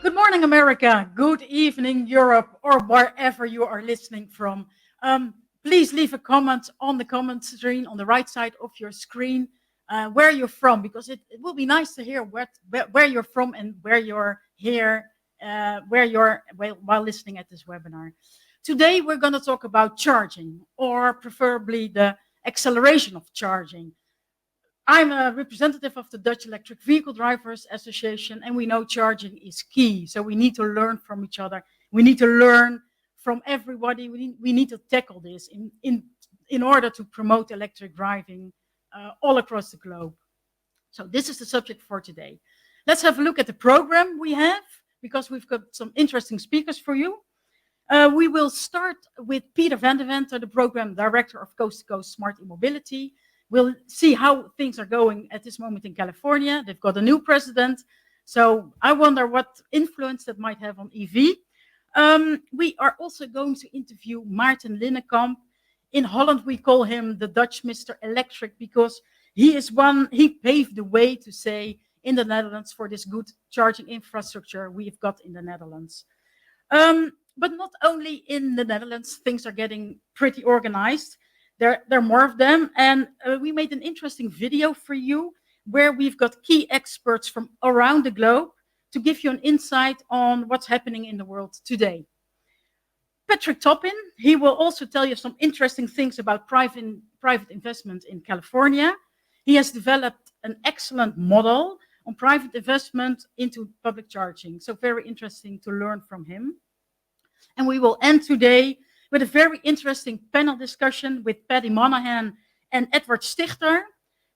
Good morning, America. Good evening, Europe, or wherever you are listening from. Please leave a comment on the comment screen on the right side of your screen where you're from, because it will be nice to hear where you're from and where you're here, while listening at this webinar. Today, we're going to talk about charging, or preferably the acceleration of charging. I'm a representative of the Dutch Electric Vehicle Drivers Association, and we know charging is key. So we need to learn from each other. We need to learn from everybody. We need to tackle this in order to promote electric driving all across the globe. So this is the subject for today. Let's have a look at the program we have, because we've got some interesting speakers for you. We will start with Peter van der Venter, the Program Director of COAST2COAST Smart E-Mobility. We'll see how things are going at this moment in California. They've got a new president. So I wonder what influence that might have on EV. We are also going to interview Maarten Linnekamp. In Holland, we call him the Dutch Mr. Electric, because he paved the way, to say, in the Netherlands for this good charging infrastructure we've got in the Netherlands. But not only in the Netherlands, things are getting pretty organized. There are more of them, and we made an interesting video for you where we've got key experts from around the globe to give you an insight on what's happening in the world today. Patrick Toppin, he will also tell you some interesting things about private investment in California. He has developed an excellent model on private investment into public charging, so very interesting to learn from him. And we will end today with a very interesting panel discussion with Paddy Monahan and Edward Stichter.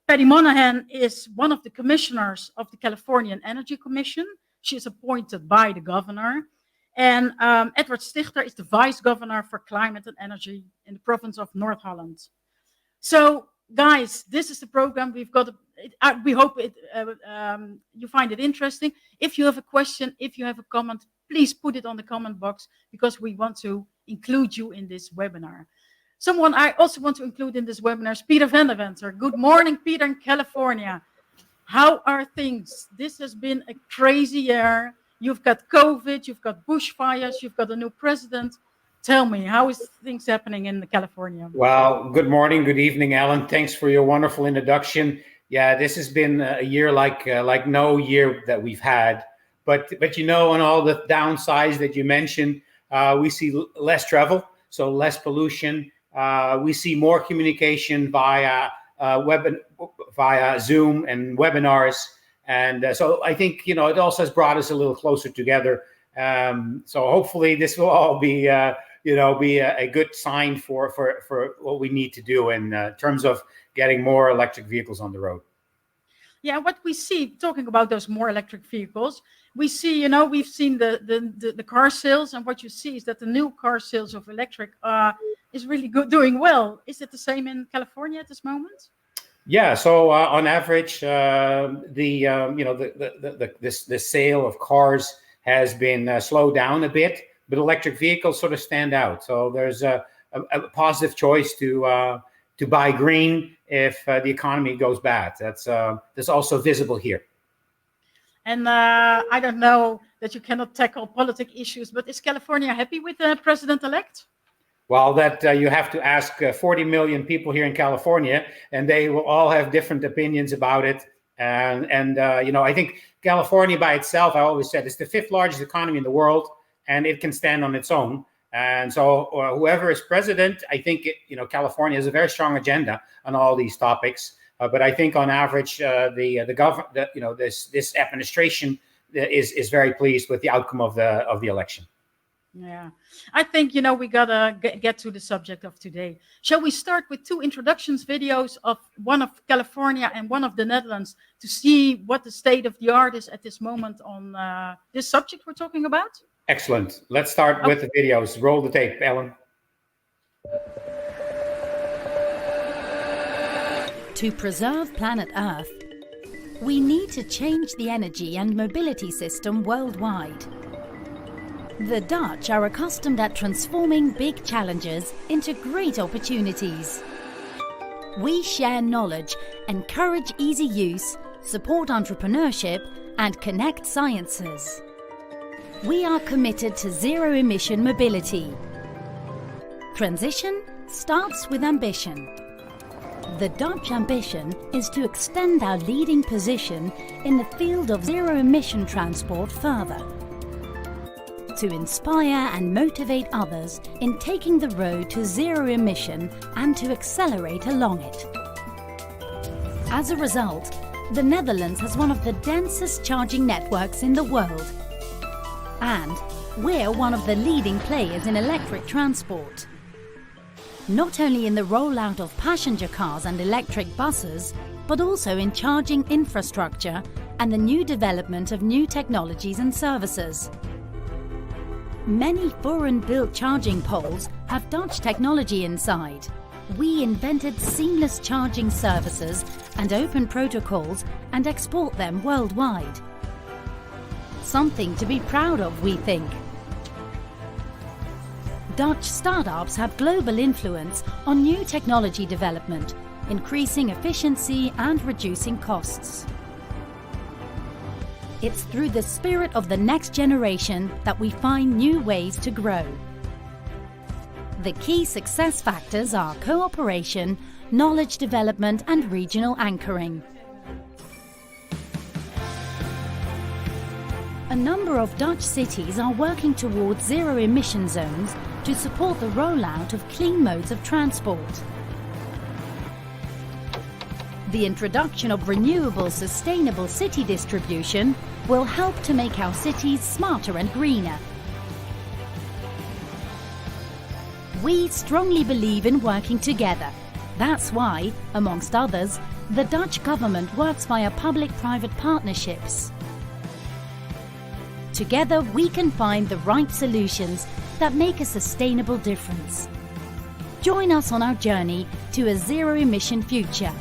Paddy Monahan is one of the commissioners of the Californian Energy Commission. She is appointed by the governor. And Edward Stichter is the vice governor for climate and energy in the province of North Holland. So, guys, this is the program we've got. We hope you find it interesting. If you have a question, if you have a comment, please put it on the comment box, because we want to include you in this webinar. Someone I also want to include in this webinar is Peter van der Venter. Good morning, Peter, in California. How are things? This has been a crazy year. You've got COVID, you've got bushfires, you've got a new president. Tell me, how is things happening in California? Well, good morning, good evening, Alan. Thanks for your wonderful introduction. Yeah, this has been a year like no year that we've had. But you know, on all the downsides that you mentioned, we see less travel, so less pollution. We see more communication via Zoom and webinars. And so I think, it also has brought us a little closer together. So hopefully this will all be a good sign for what we need to do in terms of getting more electric vehicles on the road. Yeah, what we see, talking about those more electric vehicles, we see, we've seen the car sales, and what you see is that the new car sales of electric is really good, doing well. Is it the same in California at this moment? Yeah, so on average, the sale of cars has been slowed down a bit, but electric vehicles sort of stand out. So there's a positive choice to buy green if the economy goes bad. That's also visible here. And I don't know that you cannot tackle politic issues, but is California happy with the president-elect? Well, that you have to ask 40 million people here in California, and they will all have different opinions about it. And I think California by itself, I always said, is the 5th largest economy in the world, and it can stand on its own. And so whoever is president, I think, California has a very strong agenda on all these topics. But I think on average, this administration is very pleased with the outcome of the election. Yeah, I think, we gotta get to the subject of today. Shall we start with two introductions videos of one of California and one of the Netherlands to see what the state of the art is at this moment on this subject we're talking about? Excellent. Let's start with the videos. Roll the tape, Ellen. To preserve planet Earth, we need to change the energy and mobility system worldwide. The Dutch are accustomed at transforming big challenges into great opportunities. We share knowledge, encourage easy use, support entrepreneurship, and connect sciences. We are committed to zero-emission mobility. Transition starts with ambition. The Dutch ambition is to extend our leading position in the field of zero-emission transport further, to inspire and motivate others in taking the road to zero emission and to accelerate along it. As a result, the Netherlands has one of the densest charging networks in the world. And we're one of the leading players in electric transport. Not only in the rollout of passenger cars and electric buses, but also in charging infrastructure and the new development of new technologies and services. Many foreign-built charging poles have Dutch technology inside. We invented seamless charging services and open protocols and export them worldwide. Something to be proud of, we think. Dutch startups have global influence on new technology development, increasing efficiency and reducing costs. It's through the spirit of the next generation that we find new ways to grow. The key success factors are cooperation, knowledge development, and regional anchoring. A number of Dutch cities are working towards zero-emission zones to support the rollout of clean modes of transport. The introduction of renewable, sustainable city distribution will help to make our cities smarter and greener. We strongly believe in working together. That's why, amongst others, the Dutch government works via public-private partnerships. Together, we can find the right solutions that make a sustainable difference. Join us on our journey to a zero-emission future.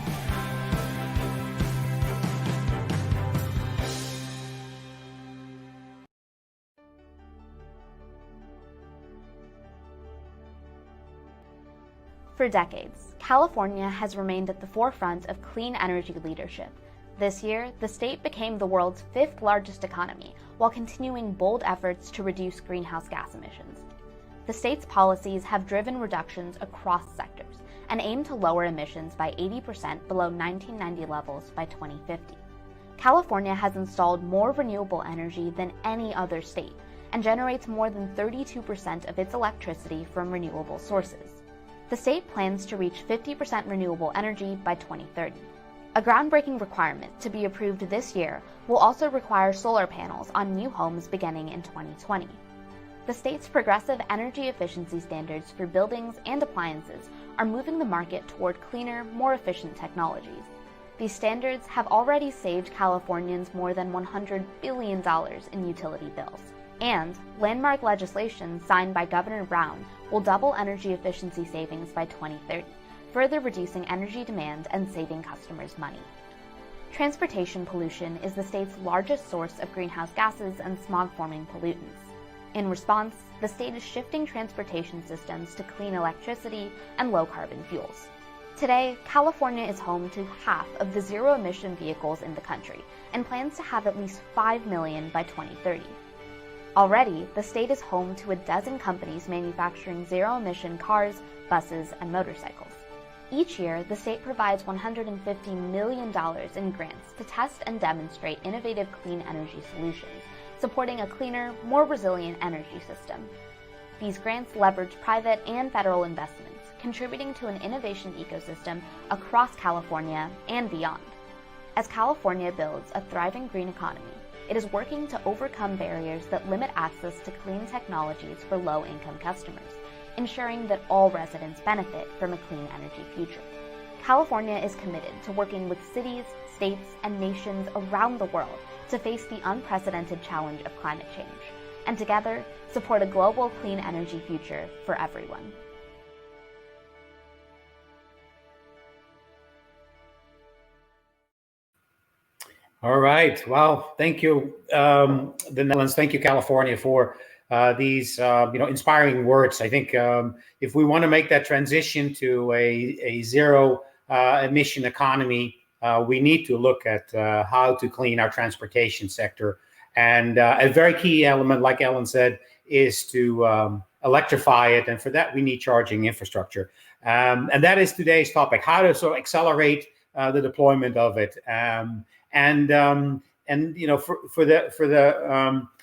For decades, California has remained at the forefront of clean energy leadership. This year, the state became the world's 5th largest economy, while continuing bold efforts to reduce greenhouse gas emissions. The state's policies have driven reductions across sectors and aim to lower emissions by 80% below 1990 levels by 2050. California has installed more renewable energy than any other state and generates more than 32% of its electricity from renewable sources. The state plans to reach 50% renewable energy by 2030. A groundbreaking requirement to be approved this year will also require solar panels on new homes beginning in 2020. The state's progressive energy efficiency standards for buildings and appliances are moving the market toward cleaner, more efficient technologies. These standards have already saved Californians more than $100 billion in utility bills. And landmark legislation signed by Governor Brown will double energy efficiency savings by 2030, further reducing energy demand and saving customers money. Transportation pollution is the state's largest source of greenhouse gases and smog-forming pollutants. In response, the state is shifting transportation systems to clean electricity and low-carbon fuels. Today, California is home to half of the zero-emission vehicles in the country and plans to have at least 5 million by 2030. Already, the state is home to a dozen companies manufacturing zero-emission cars, buses, and motorcycles. Each year, the state provides $150 million in grants to test and demonstrate innovative clean energy solutions, supporting a cleaner, more resilient energy system. These grants leverage private and federal investments, contributing to an innovation ecosystem across California and beyond. As California builds a thriving green economy, it is working to overcome barriers that limit access to clean technologies for low-income customers, ensuring that all residents benefit from a clean energy future. California is committed to working with cities, states, and nations around the world to face the unprecedented challenge of climate change, and together support a global clean energy future for everyone. All right. Well, thank you, the Netherlands. Thank you, California, for these inspiring words. I think if we want to make that transition to a zero emission economy, we need to look at how to clean our transportation sector. And a very key element, like Ellen said, is to electrify it. And for that, we need charging infrastructure. And that is today's topic: how to sort of accelerate the deployment of it.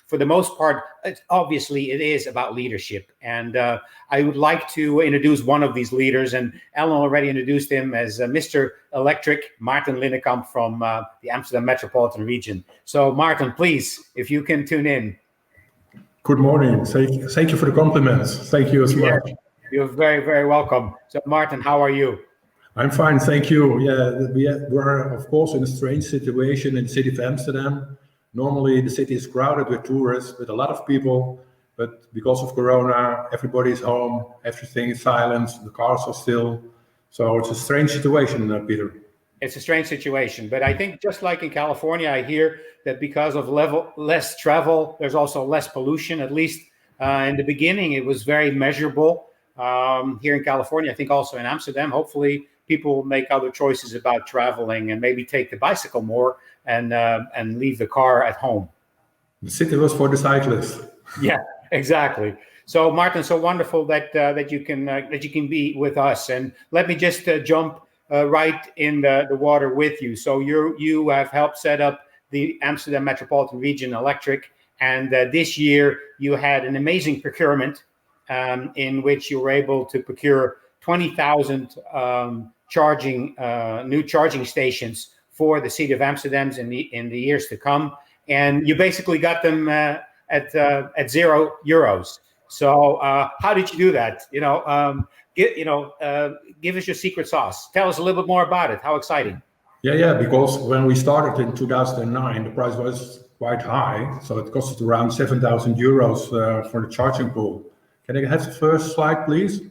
For the most part, obviously it is about leadership. And I would like to introduce one of these leaders, and Ellen already introduced him as Mr. Electric, Maarten Linnekamp from the Amsterdam Metropolitan Region. So Maarten, please, if you can tune in. Good morning. Thank you for the compliments. Thank you as well. Yeah, you're very, very welcome. So Maarten, how are you? I'm fine, thank you. Yeah, we're of course in a strange situation in the city of Amsterdam. Normally the city is crowded with tourists, with a lot of people, but because of Corona, everybody's home, everything is silent, the cars are still. So it's a strange situation, Peter. It's a strange situation, but I think just like in California, I hear that because of less travel, there's also less pollution. At least in the beginning, it was very measurable. Here in California, I think also in Amsterdam, hopefully people will make other choices about traveling and maybe take the bicycle more and leave the car at home. The city was for the cyclists. Yeah, exactly. So Maarten, so wonderful that you can be with us. And let me just jump right in the water with you. So you have helped set up the Amsterdam Metropolitan Region Electric, and this year you had an amazing procurement in which you were able to procure 20,000 new charging stations for the city of Amsterdam in the years to come, and you basically got them at €0. So how did you do that? Give us your secret sauce. Tell us a little bit more about it. How exciting! Yeah. Because when we started in 2009, the price was quite high, so it costed around €7,000 for the charging pool. Can I have the first slide, please?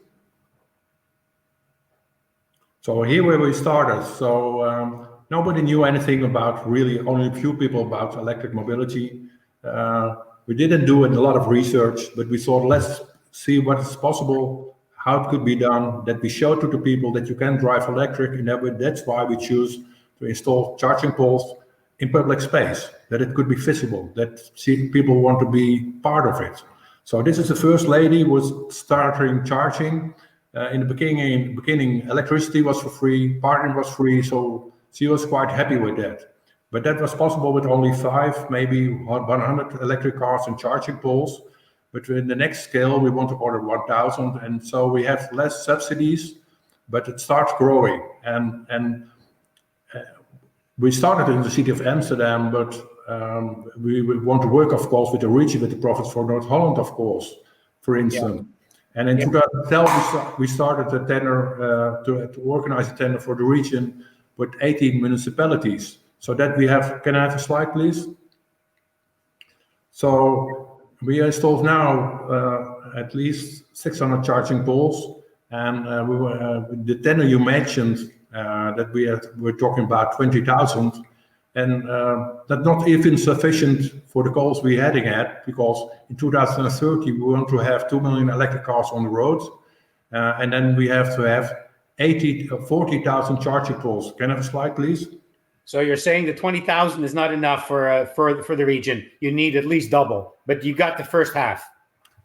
So here where we started. So nobody knew anything about, really only a few people, about electric mobility. We didn't do a lot of research, but we thought, let's see what is possible, how it could be done, that we show to the people that you can drive electric, and that's why we choose to install charging poles in public space, that it could be visible, that people want to be part of it. So this is the first lady who was starting charging. In the beginning, electricity was for free, parking was free, so she was quite happy with that. But that was possible with only 5, maybe 100 electric cars and charging poles. But in the next scale, we want to order 1,000, and so we have less subsidies, but it starts growing. And we started in the city of Amsterdam, but we want to work, of course, with the region, with the profits for North Holland, of course, for instance. Yeah. And in 2012, we started a tender to organize a tender for the region with 18 municipalities. So that we have, can I have a slide, please? So we installed now at least 600 charging poles, and the tender you mentioned that we're talking about 20,000, and that's not even sufficient for the goals we're heading at, because in 2030 we want to have 2 million electric cars on the road, and then we have to have 40,000 charging poles. Can I have a slide, please? So you're saying that 20,000 is not enough for the region. You need at least double, but you got the first half.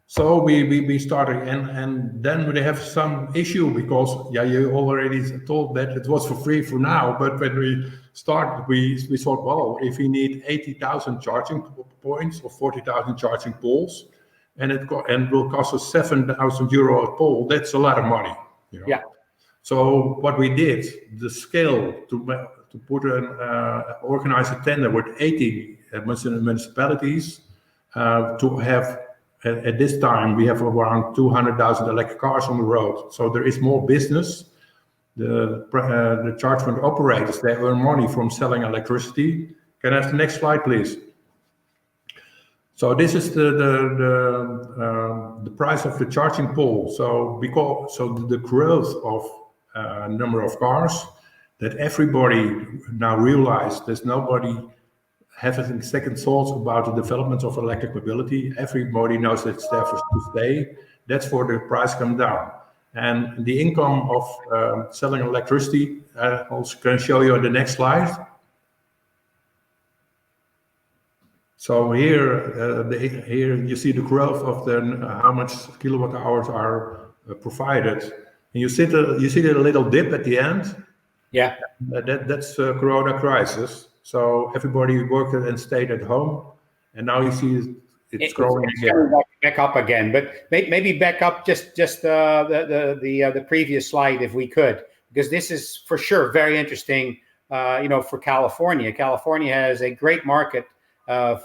So we started, and then we have some issue, because you already told that it was for free for now, but when we started, we thought, well, if we need 80,000 charging points or 40,000 charging poles, and it will cost us €7,000 a pole. That's a lot of money. Yeah. So what we did, the scale to put organize a tender with 80 municipalities to have. At this time, we have around 200,000 electric cars on the road. So there is more business. The charge fund operators, they earn money from selling electricity. Can I have the next slide, please? So this is the price of the charging pole. So the growth of number of cars, that everybody now realized there's nobody having second thoughts about the development of electric mobility. Everybody knows that it's there to stay. That's where the price comes down. And the income of selling electricity, I also can show you on the next slide. So here you see the growth of how much kilowatt hours are provided. And you see the little dip at the end. Yeah. That's Corona crisis. So everybody worked and stayed at home, and now you see it's growing again. Back up again, but maybe back up just the previous slide if we could, because this is for sure very interesting. For California. California has a great market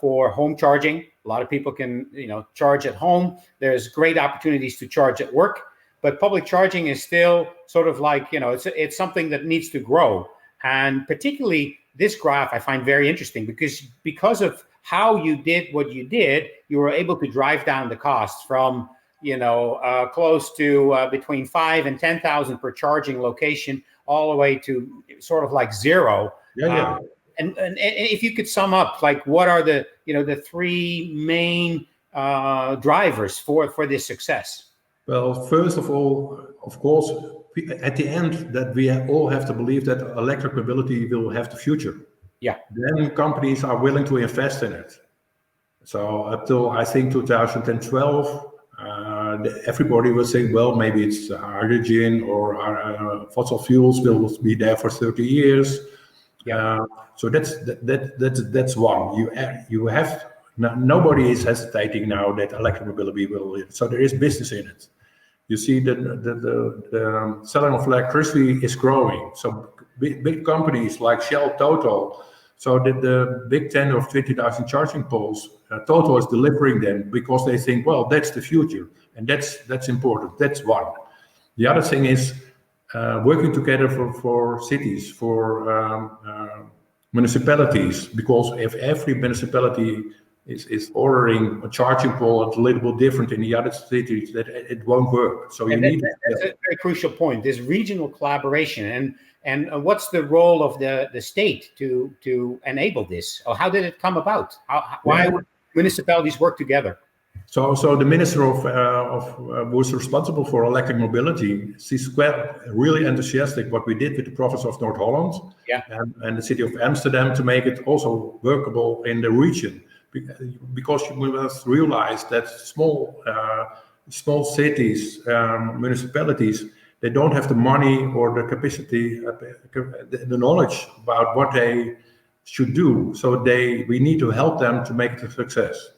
for home charging. A lot of people can charge at home. There's great opportunities to charge at work, but public charging is still sort of like it's something that needs to grow, and particularly. This graph I find very interesting because of how you did what you did, you were able to drive down the costs from close to between 5,000 and 10,000 per charging location, all the way to sort of like zero. Yeah. And if you could sum up, like what are the three main drivers for this success? Well, first of all, of course, at the end, that we all have to believe that electric mobility will have the future. Yeah. Then companies are willing to invest in it. So up till I think 2012, everybody was saying, well, maybe it's hydrogen or fossil fuels will be there for 30 years. Yeah. So that's one. You have nobody is hesitating now that electric mobility will. So there is business in it. You see the selling of electricity is growing. So big companies like Shell, Total. So the big tender of 20,000 charging poles, Total is delivering them because they think, well, that's the future, and that's important. That's one. The other thing is working together for cities, for municipalities, because if every municipality is ordering a charging pole a little bit different in the other cities, that it won't work. So that's a very crucial point. This regional collaboration and what's the role of the state to enable this? Or how did it come about? Why would municipalities work together? So the minister of was responsible for electric mobility. She's really enthusiastic what we did with the province of North Holland and the city of Amsterdam to make it also workable in the region. Because you must realize that small cities, municipalities, they don't have the money or the capacity, the knowledge about what they should do. So we need to help them to make it a success.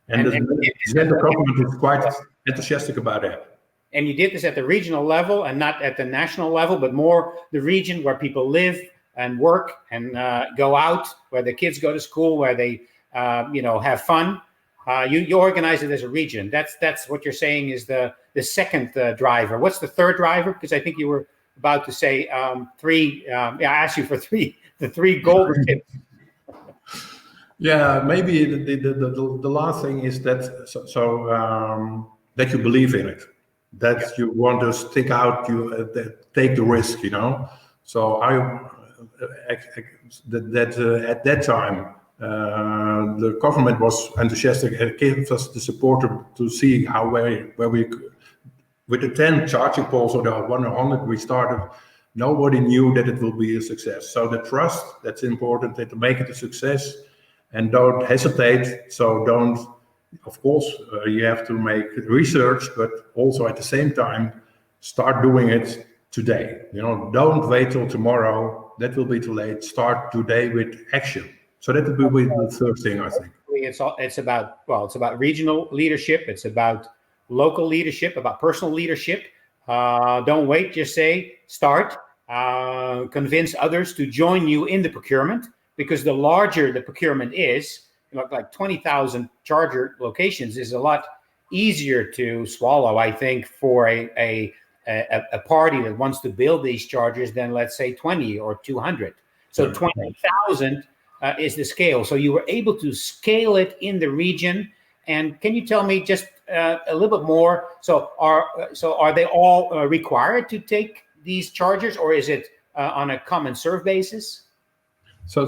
And the central government is quite enthusiastic about that. And you did this at the regional level and not at the national level, but more the region where people live and work and go out, where the kids go to school, where they have fun. You organize it as a region. That's what you're saying is the second driver. What's the third driver? Because I think you were about to say three. I asked you for the three golden tips. Yeah, maybe the last thing is that that you believe in it, that you want to stick out, take the risk, So at that time. The government was enthusiastic and gave us the support to see where we with the 10 charging poles or the 100 we started. Nobody knew that it will be a success. So the trust, that's important, to make it a success, and don't hesitate. So of course, you have to make research, but also at the same time start doing it today. Don't wait till tomorrow. That will be too late. Start today with action. So that will be the third thing, I think. basically it's about regional leadership, it's about local leadership, about personal leadership. Don't wait, just say start. Convince others to join you in the procurement, because the larger the procurement is, like 20,000 charger locations is a lot easier to swallow, I think, for a party that wants to build these chargers than, let's say, 20 or 200. So 20,000 is the scale. So you were able to scale it in the region. And can you tell me just a little bit more? So are they all required to take these chargers, or is it on a common serve basis? The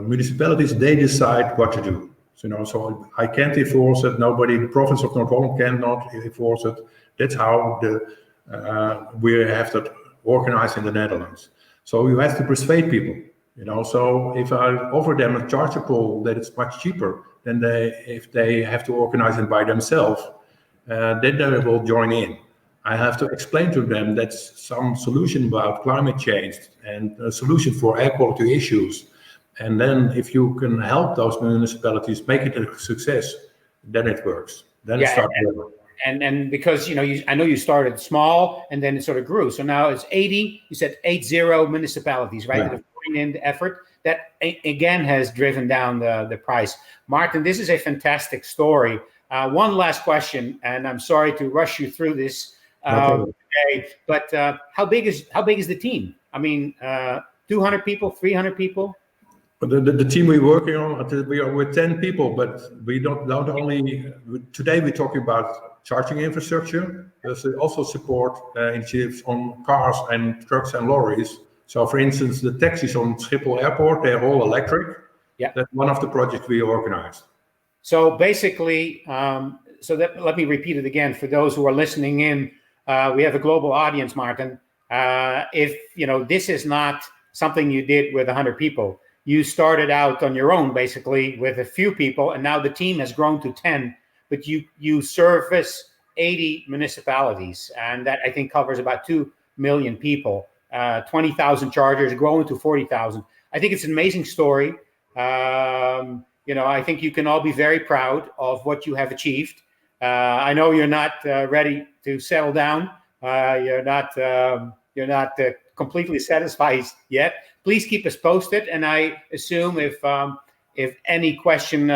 municipalities, they decide what to do. So I can't enforce it. Nobody, the province of North Holland cannot enforce it. That's how we have that organized in the Netherlands. So you have to persuade people. So if I offer them a charger pool that is much cheaper than if they have to organize it by themselves, then they will join in. I have to explain to them that's some solution about climate change and a solution for air quality issues. And then if you can help those municipalities make it a success, then it works. Then it starts working. And because, I know you started small and then it sort of grew. So now it's 80, you said 80 municipalities, right? That have put in the effort. That, again, has driven down the price. Martin, this is a fantastic story. One last question, and I'm sorry to rush you through this today, but how big is the team? I mean, 200 people, 300 people? The team we're working on, we're 10 people, but we don't only, today we're talking about charging infrastructure. There's also support initiatives on cars and trucks and lorries. So for instance, the taxis on Schiphol Airport, they're all electric. Yeah. That's one of the projects we organized. So basically, let me repeat it again for those who are listening in. We have a global audience, Martin. If this is not something you did with 100 people, you started out on your own, basically with a few people, and now the team has grown to 10. But you service 80 municipalities, and that I think covers about 2 million people. 20,000 chargers growing to 40,000. I think it's an amazing story. I think you can all be very proud of what you have achieved. I know you're not ready to settle down. You're not completely satisfied yet. Please keep us posted. And I assume if any question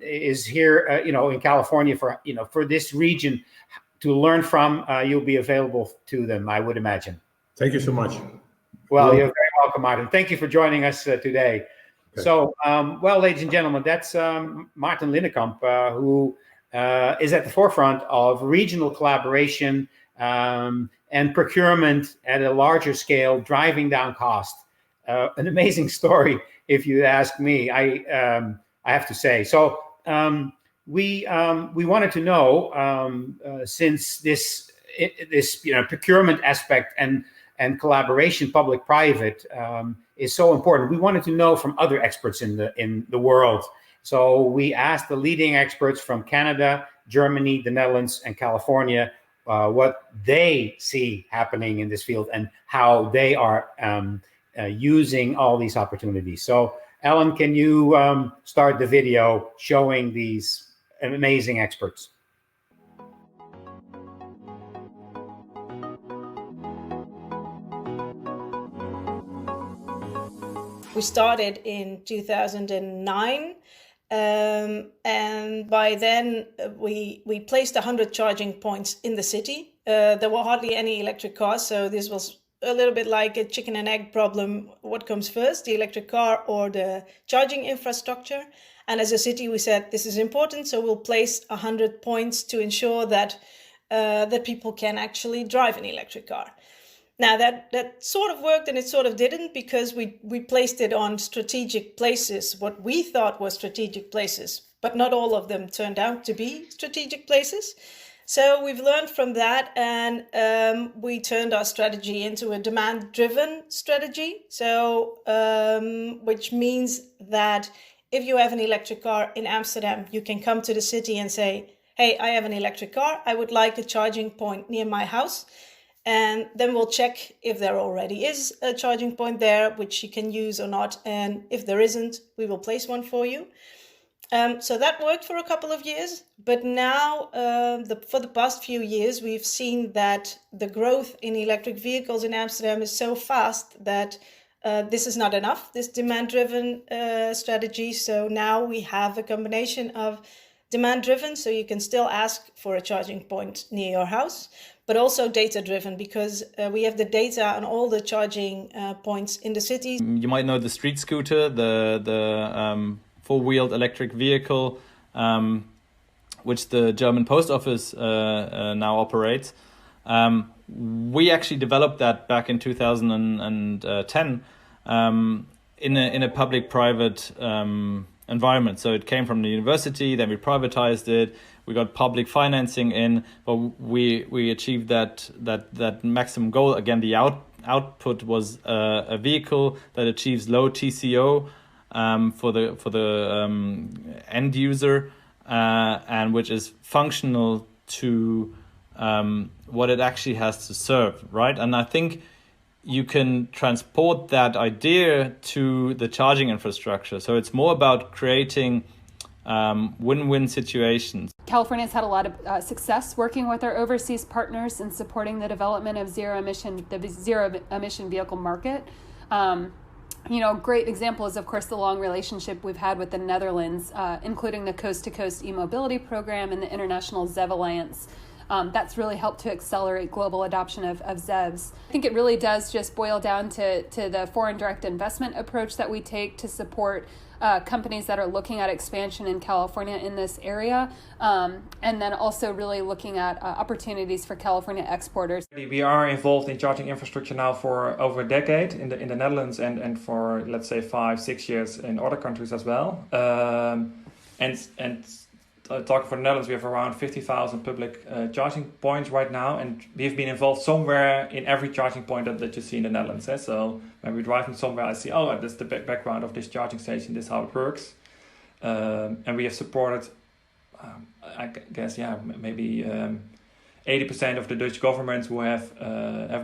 is here, in California for this region to learn from, you'll be available to them, I would imagine. Thank you so much. Well, you're very welcome, Martin. Thank you for joining us today. Okay. So, ladies and gentlemen, that's Martin Linnekamp, who is at the forefront of regional collaboration and procurement at a larger scale, driving down cost. An amazing story, if you ask me. I have to say. So we wanted to know, since this procurement aspect and collaboration, public-private, is so important. We wanted to know from other experts in the world. So we asked the leading experts from Canada, Germany, the Netherlands, and California what they see happening in this field and how they are using all these opportunities. So, Ellen, can you start the video showing these amazing experts? We started in 2009, and by then we placed 100 charging points in the city. There were hardly any electric cars, so this was a little bit like a chicken and egg problem. What comes first, the electric car or the charging infrastructure? And as a city, we said this is important, so we'll place 100 points to ensure that that people can actually drive an electric car. Now that sort of worked and it sort of didn't, because we placed it on strategic places, what we thought were strategic places, but not all of them turned out to be strategic places. So we've learned from that, and we turned our strategy into a demand-driven strategy. So which means that if you have an electric car in Amsterdam, you can come to the city and say, hey, I have an electric car. I would like a charging point near my house. And then we'll check if there already is a charging point there, which you can use or not. And if there isn't, we will place one for you. So that worked for a couple of years. But now, for the past few years, we've seen that the growth in electric vehicles in Amsterdam is so fast that this is not enough, this demand-driven strategy. So now we have a combination of demand-driven, so you can still ask for a charging point near your house, but also data-driven, because we have the data on all the charging points in the cities. You might know the street scooter, the four-wheeled electric vehicle, which the German Post Office now operates. We actually developed that back in 2010 in a public-private environment. So it came from the university, then we privatized it, we got public financing in, but we achieved that maximum goal. Again, the output was a vehicle that achieves low TCO for the end user, and which is functional to what it actually has to serve, right? And I think you can transport that idea to the charging infrastructure. So it's more about creating win-win situations. California has had a lot of success working with our overseas partners in supporting the development of the zero-emission vehicle market. Great example is, of course, the long relationship we've had with the Netherlands, including the COAST2COAST e-mobility program and the International ZEV Alliance. That's really helped to accelerate global adoption of ZEVs. I think it really does just boil down to the foreign direct investment approach that we take to support companies that are looking at expansion in California in this area, and then also really looking at opportunities for California exporters. We are involved in charging infrastructure now for over a decade in the Netherlands and for, let's say, 5-6 years in other countries as well. Talking for the Netherlands, we have around 50,000 public charging points right now, and we've been involved somewhere in every charging point that you see in the Netherlands. So when we're driving somewhere, I see, that's the background of this charging station, this is how it works. And we have supported, I guess, maybe 80% of the Dutch governments who have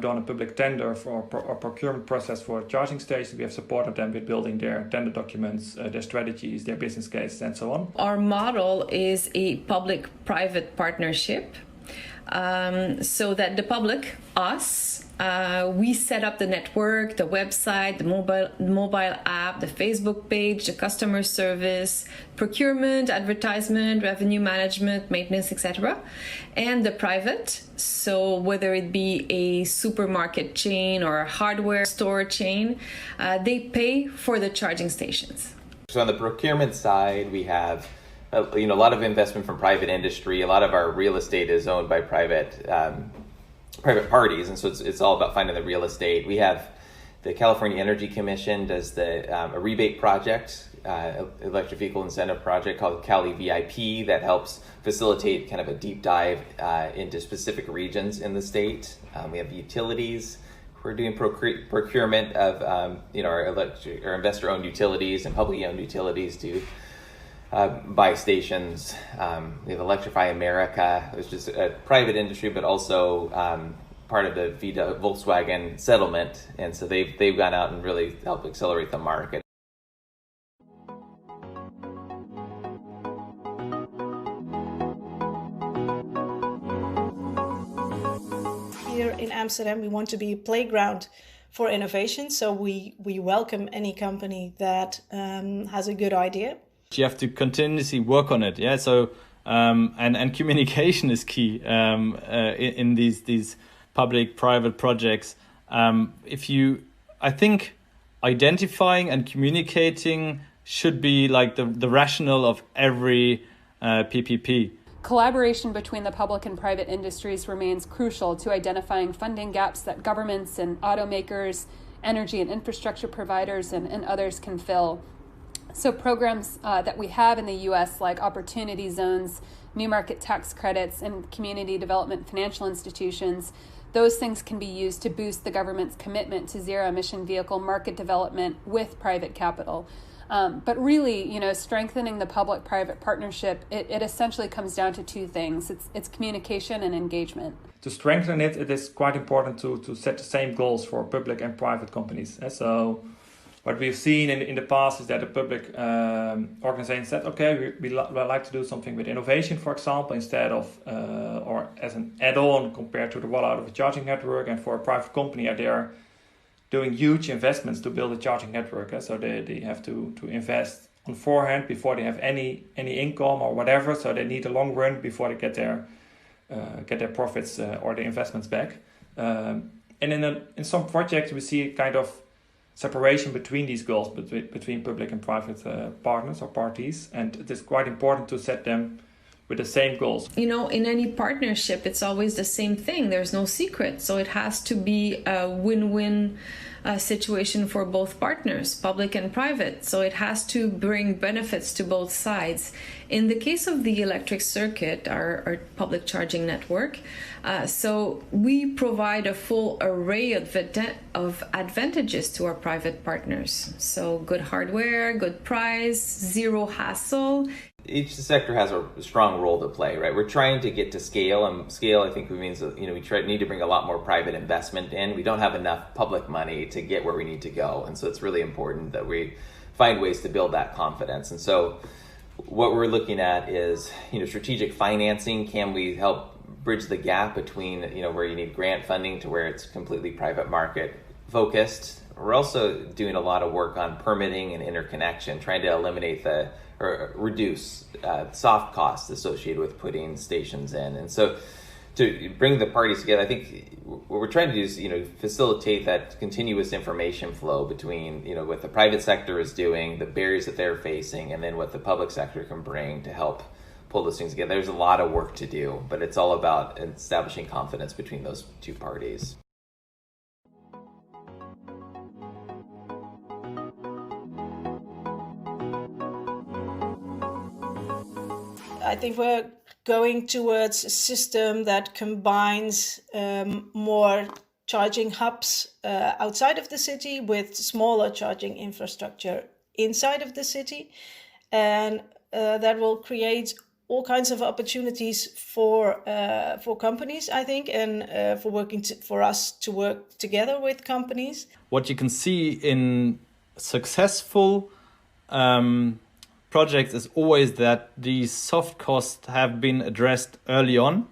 done a public tender for a procurement process for charging stations. We have supported them with building their tender documents, their strategies, their business cases, and so on. Our model is a public-private partnership, so that the public, us, we set up the network, the website, the mobile app, the Facebook page, the customer service, procurement, advertisement, revenue management, maintenance, etc. And the private, so whether it be a supermarket chain or a hardware store chain, they pay for the charging stations. So on the procurement side, we have a lot of investment from private industry. A lot of our real estate is owned by private parties, and so it's all about finding the real estate. We have the California Energy Commission does a rebate project, electric vehicle incentive project called Cali VIP that helps facilitate kind of a deep dive into specific regions in the state. We have utilities. We're doing procurement of our investor-owned utilities and publicly owned utilities to buy stations. We have Electrify America, which is a private industry, but also part of the Volkswagen settlement. And so they've gone out and really helped accelerate the market. Here in Amsterdam, we want to be a playground for innovation. So we welcome any company that has a good idea. You have to continuously work on it, yeah. So and communication is key in these public-private projects. I think identifying and communicating should be like the rationale of every PPP. Collaboration between the public and private industries remains crucial to identifying funding gaps that governments and automakers, energy and infrastructure providers, and others can fill. So programs that we have in the U.S., like opportunity zones, new market tax credits, and community development financial institutions, those things can be used to boost the government's commitment to zero-emission vehicle market development with private capital. But really, strengthening the public-private partnership, it essentially comes down to two things. It's communication and engagement. To strengthen it, it is quite important to set the same goals for public and private companies. So what we've seen in the past is that the public organization said, okay, we like to do something with innovation, for example, instead of, or as an add-on compared to the rollout of a charging network. And for a private company, they're doing huge investments to build a charging network. So they have to invest on forehand before they have any income or whatever. So they need a long run before they get their profits or their investments back. And in some projects, we see kind of separation between these goals, between public and private partners or parties. And it is quite important to set them with the same goals. In any partnership, it's always the same thing. There's no secret. So it has to be a win-win situation for both partners, public and private. So it has to bring benefits to both sides. In the case of the electric circuit, our public charging network, so we provide a full array of advantages to our private partners. So good hardware, good price, zero hassle. Each sector has a strong role to play, right? We're trying to get to scale, and scale, I think, means that, we need to bring a lot more private investment in. We don't have enough public money to get where we need to go, and so it's really important that we find ways to build that confidence. And so what we're looking at is, strategic financing. Can we help bridge the gap between, where you need grant funding to where it's completely private market focused? We're also doing a lot of work on permitting and interconnection, trying to eliminate or reduce soft costs associated with putting stations in. And so to bring the parties together, I think what we're trying to do is, facilitate that continuous information flow between, what the private sector is doing, the barriers that they're facing, and then what the public sector can bring to help pull those things together. There's a lot of work to do, but it's all about establishing confidence between those two parties. I think we're going towards a system that combines more charging hubs outside of the city with smaller charging infrastructure inside of the city. And that will create all kinds of opportunities for companies, I think, and for us to work together with companies. What you can see in successful projects is always that these soft costs have been addressed early on.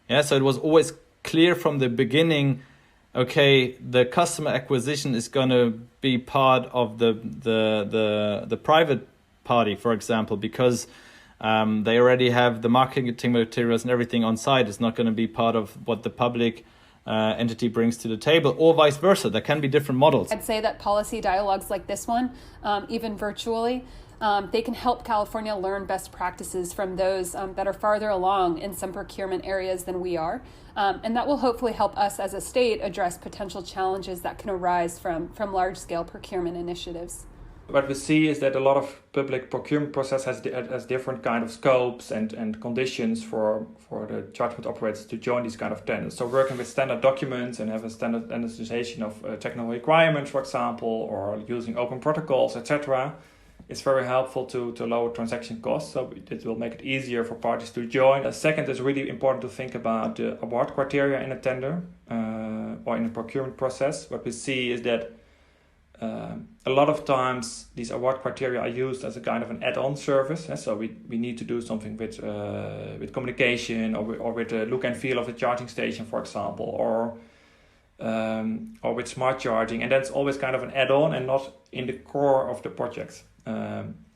So it was always clear from the beginning, okay, the customer acquisition is going to be part of the private party, for example, because they already have the marketing materials and everything on site. It's not going to be part of what the public entity brings to the table, or vice versa. There can be different models. I'd say that policy dialogues like this one, even virtually, they can help California learn best practices from those that are farther along in some procurement areas than we are. And that will hopefully help us as a state address potential challenges that can arise from large-scale procurement initiatives. What we see is that a lot of public procurement process has different kind of scopes and conditions for the charging operators to join these kind of tenders. So working with standard documents and have a standardization of technical requirements, for example, or using open protocols, etc., is very helpful to lower transaction costs. So it will make it easier for parties to join. Second, is really important to think about the award criteria in a tender or in a procurement process. What we see is that a lot of times these award criteria are used as a kind of an add-on service. So we need to do something with communication or with the look and feel of the charging station, for example, or with smart charging, and that's always kind of an add-on and not in the core of the project.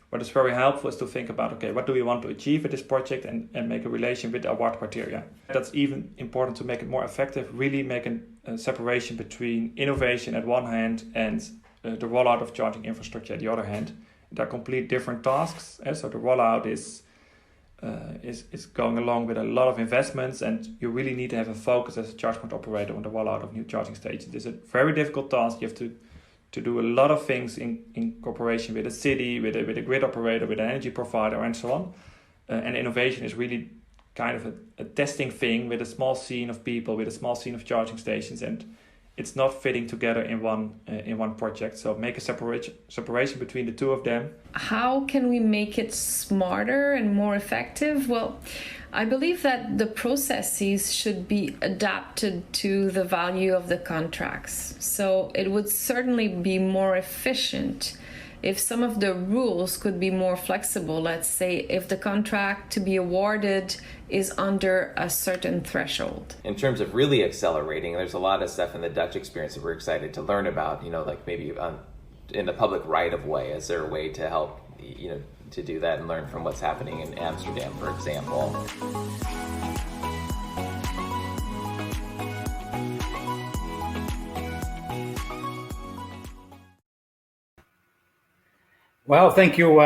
What is very helpful is to think about, okay, what do we want to achieve with this project and make a relation with the award criteria. That's even important to make it more effective, really make a separation between innovation at one hand and the rollout of charging infrastructure at the other hand. They're complete different tasks. So the rollout is going along with a lot of investments, and you really need to have a focus as a charge point operator on the rollout of new charging stations. It's a very difficult task. You have to do a lot of things in cooperation with the city, with a grid operator, with an energy provider, and so on. And innovation is really kind of a testing thing with a small scene of people, with a small scene of charging stations. And it's not fitting together in one project. So make a separation between the two of them. How can we make it smarter and more effective? Well, I believe that the processes should be adapted to the value of the contracts. So it would certainly be more efficient if some of the rules could be more flexible. Let's say if the contract to be awarded is under a certain threshold. In terms of really accelerating, there's a lot of stuff in the Dutch experience that we're excited to learn about, like maybe in the public right of way. Is there a way to help, to do that and learn from what's happening in Amsterdam, for example? Well, thank you,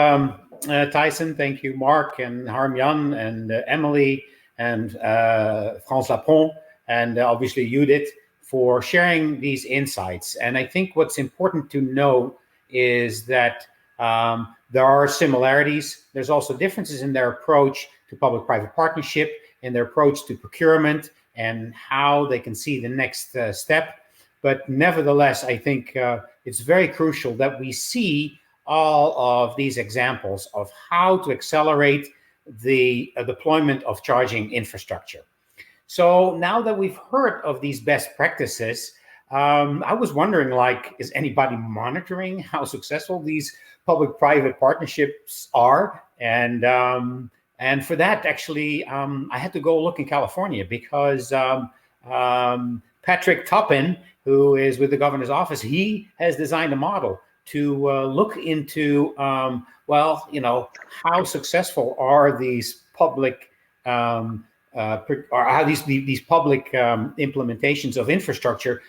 Tyson. Thank you, Mark and Harm-Jan and Emily and Frans Lapont and obviously Judith for sharing these insights. And I think what's important to know is that there are similarities. There's also differences in their approach to public-private partnership, in their approach to procurement, and how they can see the next step. But nevertheless, I think it's very crucial that we see all of these examples of how to accelerate the deployment of charging infrastructure. So now that we've heard of these best practices, I was wondering, is anybody monitoring how successful these public-private partnerships are? And for that, actually, I had to go look in California because Patrick Toppin, who is with the governor's office, he has designed a model to look into, how successful are these public, or how these public implementations of infrastructure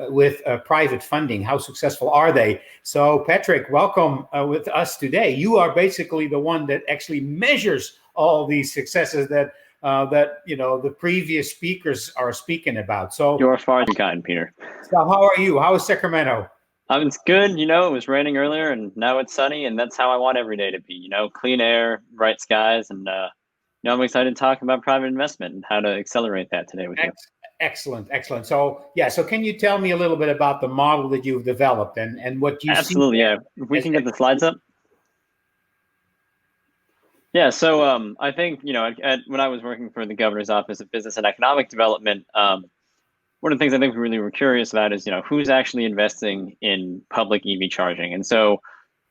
with private funding, how successful are they? So Patrick, welcome with us today. You are basically the one that actually measures all these successes that the previous speakers are speaking about. So you're far too kind, Peter. So how are you? How is Sacramento? It's good. It was raining earlier and now it's sunny, and that's how I want every day to be, clean air, bright skies. And, I'm excited to talk about private investment and how to accelerate that today with you. Excellent. So, so can you tell me a little bit about the model that you've developed and what you Absolutely, see? yeah. If we can get the slides up. Yeah, so I think, when I was working for the Governor's Office of Business and Economic Development, one of the things I think we really were curious about is, who's actually investing in public EV charging. And so,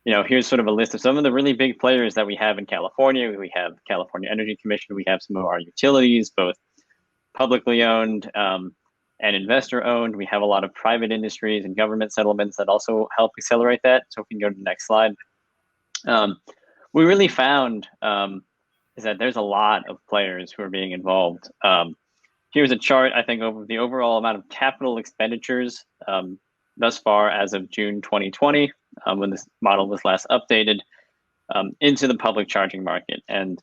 here's sort of a list of some of the really big players that we have in California. We have California Energy Commission. We have some of our utilities, both publicly owned and investor owned. We have a lot of private industries and government settlements that also help accelerate that. So if we can go to the next slide. We really found is that there's a lot of players who are being involved. Here's a chart, I think, over the overall amount of capital expenditures thus far as of June 2020, when this model was last updated, into the public charging market. And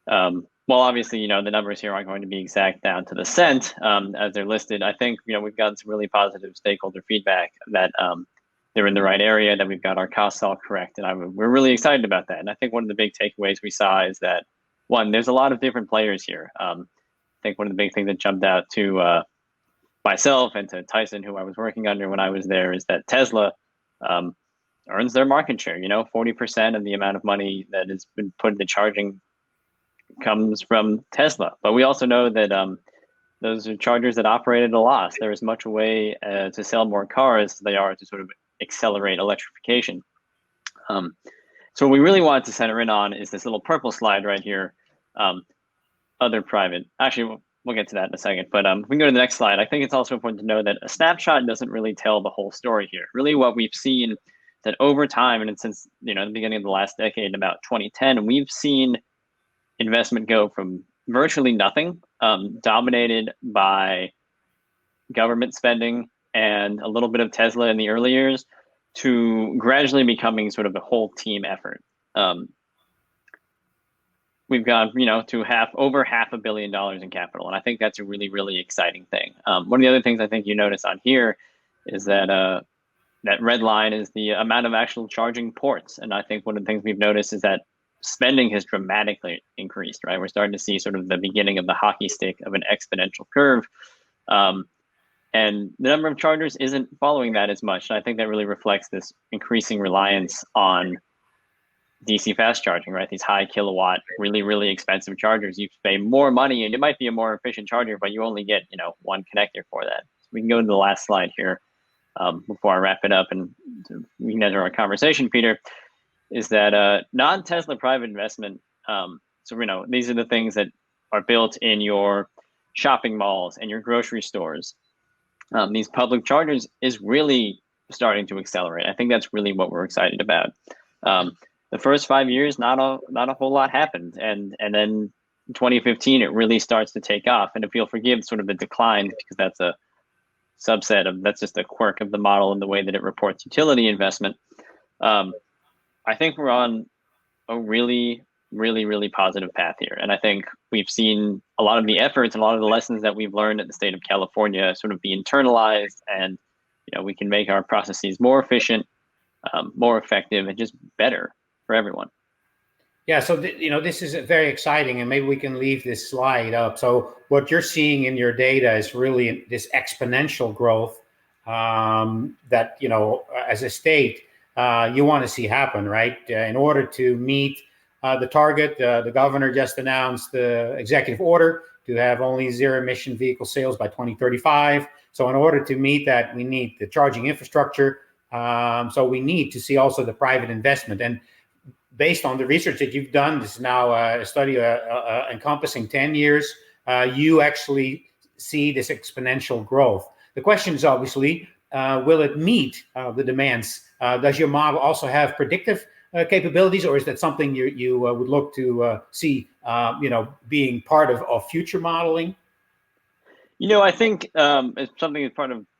while obviously, the numbers here aren't going to be exact down to the cent as they're listed, I think, we've gotten some really positive stakeholder feedback that they're in the right area, that we've got our costs all correct. And we're really excited about that. And I think one of the big takeaways we saw is that, one, there's a lot of different players here. I think one of the big things that jumped out to myself and to Tyson, who I was working under when I was there, is that Tesla earns their market share. 40% of the amount of money that has been put into charging comes from Tesla. But we also know that those are chargers that operate at a loss. There is much a way to sell more cars as they are to sort of accelerate electrification. So what we really wanted to center in on is this little purple slide right here. Other private, actually, we'll get to that in a second, but if we can go to the next slide. I think it's also important to know that a snapshot doesn't really tell the whole story here. Really what we've seen that over time, and since the beginning of the last decade, about 2010, we've seen investment go from virtually nothing, dominated by government spending and a little bit of Tesla in the early years, to gradually becoming sort of a whole team effort. We've gone, to over $500 million in capital. And I think that's a really, really exciting thing. One of the other things I think you notice on here is that that red line is the amount of actual charging ports. And I think one of the things we've noticed is that spending has dramatically increased, right? We're starting to see sort of the beginning of the hockey stick of an exponential curve. And the number of chargers isn't following that as much. And I think that really reflects this increasing reliance on DC fast charging, right? These high kilowatt, really, really expensive chargers. You pay more money and it might be a more efficient charger, but you only get, one connector for that. So we can go to the last slide here before I wrap it up and we can enter our conversation, Peter, is that non-Tesla private investment. So, these are the things that are built in your shopping malls and your grocery stores. These public chargers is really starting to accelerate. I think that's really what we're excited about. The first 5 years, not a whole lot happened, and then in 2015 it really starts to take off. And if you'll forgive sort of the decline, because that's a subset of, that's just a quirk of the model and the way that it reports utility investment. I think we're on a really, really, really positive path here, and I think we've seen a lot of the efforts and a lot of the lessons that we've learned at the state of California sort of be internalized, and we can make our processes more efficient, more effective, and just better for everyone. Yeah, so this is very exciting, and maybe we can leave this slide up. So what you're seeing in your data is really this exponential growth that as a state you want to see happen, right? In order to meet the target, the governor just announced the executive order to have only zero-emission vehicle sales by 2035. So in order to meet that, we need the charging infrastructure. So we need to see also the private investment. And based on the research that you've done, this is now a study encompassing 10 years, you actually see this exponential growth. The question is obviously, will it meet the demands? Does your model also have predictive capabilities, or is that something you would look to see, being part of future modeling? I think it's something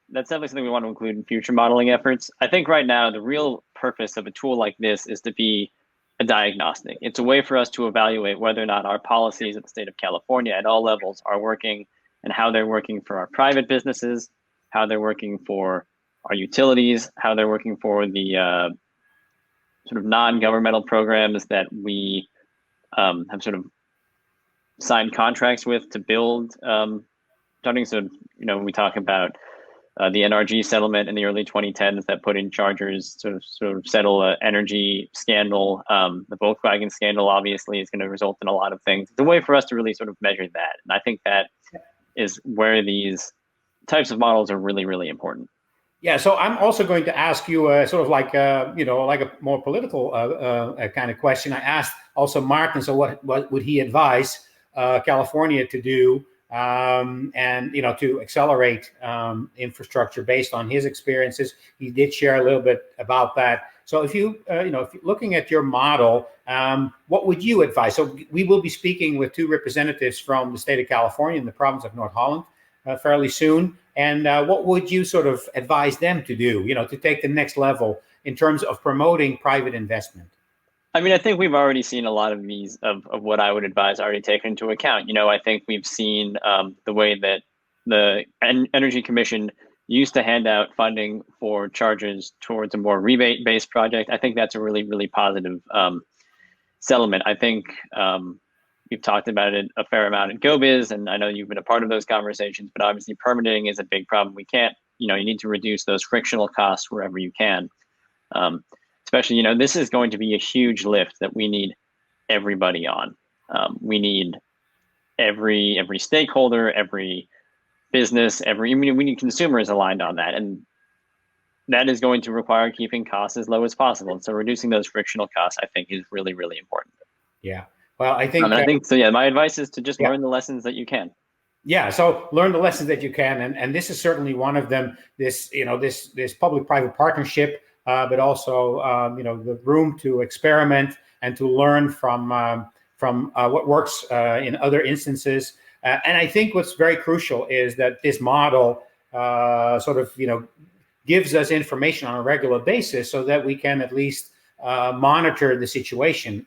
that's definitely something we want to include in future modeling efforts. I think right now the real purpose of a tool like this is to be a diagnostic. It's a way for us to evaluate whether or not our policies at the state of California at all levels are working, and how they're working for our private businesses, how they're working for our utilities, how they're working for the sort of non-governmental programs that we have sort of signed contracts with to build starting. So, we talk about the NRG settlement in the early 2010s that put in chargers, sort of settle an energy scandal. The Volkswagen scandal obviously is going to result in a lot of things. It's a way for us to really sort of measure that. And I think that is where these types of models are really, really important. Yeah, so I'm also going to ask you sort of like like a more political kind of question. I asked also Martin, so what would he advise California to do, and to accelerate infrastructure based on his experiences? He did share a little bit about that. So if if you're looking at your model, what would you advise? So we will be speaking with two representatives from the state of California and the province of North Holland fairly soon. And what would you sort of advise them to do, to take the next level in terms of promoting private investment? I mean, I think we've already seen a lot of these of what I would advise already taken into account. I think we've seen the way that the Energy Commission used to hand out funding for chargers towards a more rebate-based project. I think that's a really, really positive settlement. I think we've talked about it a fair amount at GoBiz, and I know you've been a part of those conversations, but obviously permitting is a big problem. We can't, you need to reduce those frictional costs wherever you can. Especially, this is going to be a huge lift that we need everybody on. We need every stakeholder, every business, we need consumers aligned on that. And that is going to require keeping costs as low as possible. And so reducing those frictional costs, I think, is really, really important. Yeah. Well, I think so. Yeah, my advice is to just learn the lessons that you can. Yeah, so learn the lessons that you can, and this is certainly one of them. This this public-private partnership, but also the room to experiment and to learn from what works in other instances. And I think what's very crucial is that this model gives us information on a regular basis so that we can at least monitor the situation.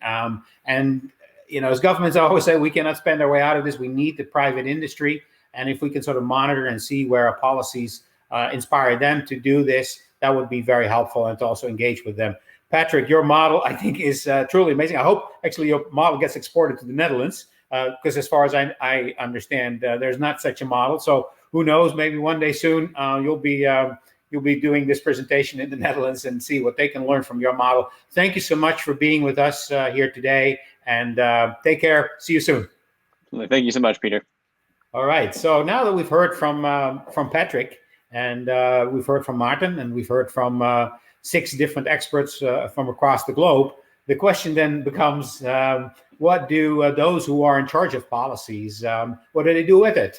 And as governments always say, we cannot spend our way out of this. We need the private industry. And if we can sort of monitor and see where our policies inspire them to do this, that would be very helpful, and to also engage with them. Patrick, your model, I think, is truly amazing. I hope actually your model gets exported to the Netherlands, because as far as I understand, there's not such a model. So who knows, maybe one day soon you'll be doing this presentation in the Netherlands and see what they can learn from your model. Thank you so much for being with us here today, and take care. See you soon. Thank you so much, Peter. All right. So now that we've heard from Patrick, and we've heard from Martin, and we've heard from 6 different experts from across the globe, the question then becomes, what do those who are in charge of policies, what do they do with it?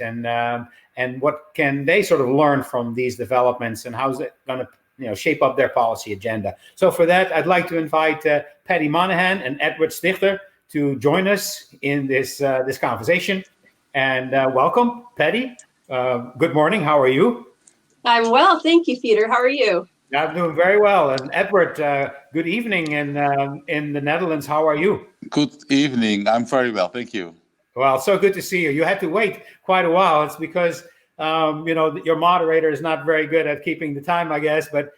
And what can they sort of learn from these developments, and how's it going to shape up their policy agenda? So for that, I'd like to invite Patty Monahan and Edward Stichter to join us in this conversation. And welcome, Patty. Good morning. How are you? I'm well, thank you, Peter. How are you? I'm doing very well. And Edward, good evening in the Netherlands. How are you? Good evening. I'm very well, thank you. Well, so good to see you. You had to wait quite a while. It's because your moderator is not very good at keeping the time, I guess. But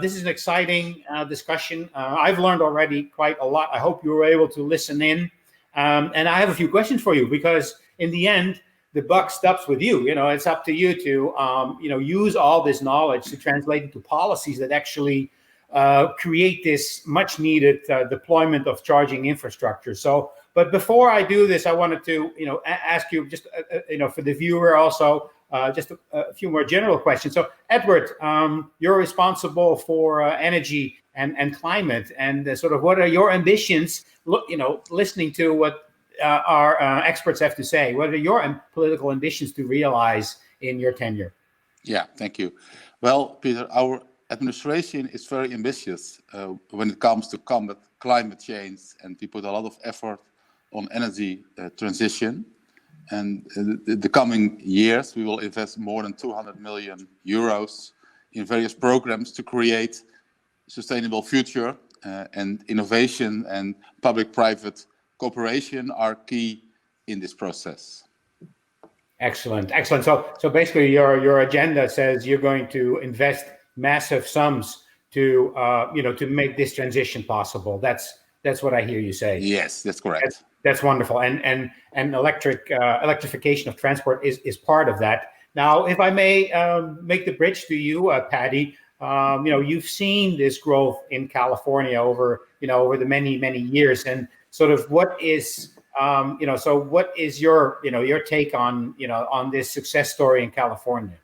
this is an exciting discussion. I've learned already quite a lot. I hope you were able to listen in. And I have a few questions for you, because in the end, the buck stops with you. It's up to you to use all this knowledge to translate into policies that actually create this much needed deployment of charging infrastructure. So, but before I do this, I wanted to ask you just for the viewer also just a few more general questions. So, Edward, you're responsible for energy and climate, and sort of what are your ambitions? Listening to what our experts have to say, what are your political ambitions to realize in your tenure? Yeah, thank you. Well, Peter, our administration is very ambitious when it comes to combat climate change, and we put a lot of effort on energy transition. And the coming years, we will invest more than 200 million euros in various programs to create a sustainable future, and innovation and public-private cooperation are key in this process. Excellent. So basically, your agenda says you're going to invest massive sums to to make this transition possible. That's what I hear you say. Yes, that's correct. That's wonderful. And electrification of transport is part of that. Now, if I may make the bridge to you, Patty, you've seen this growth in California over the many years, and sort of what is what is your take on this success story in California?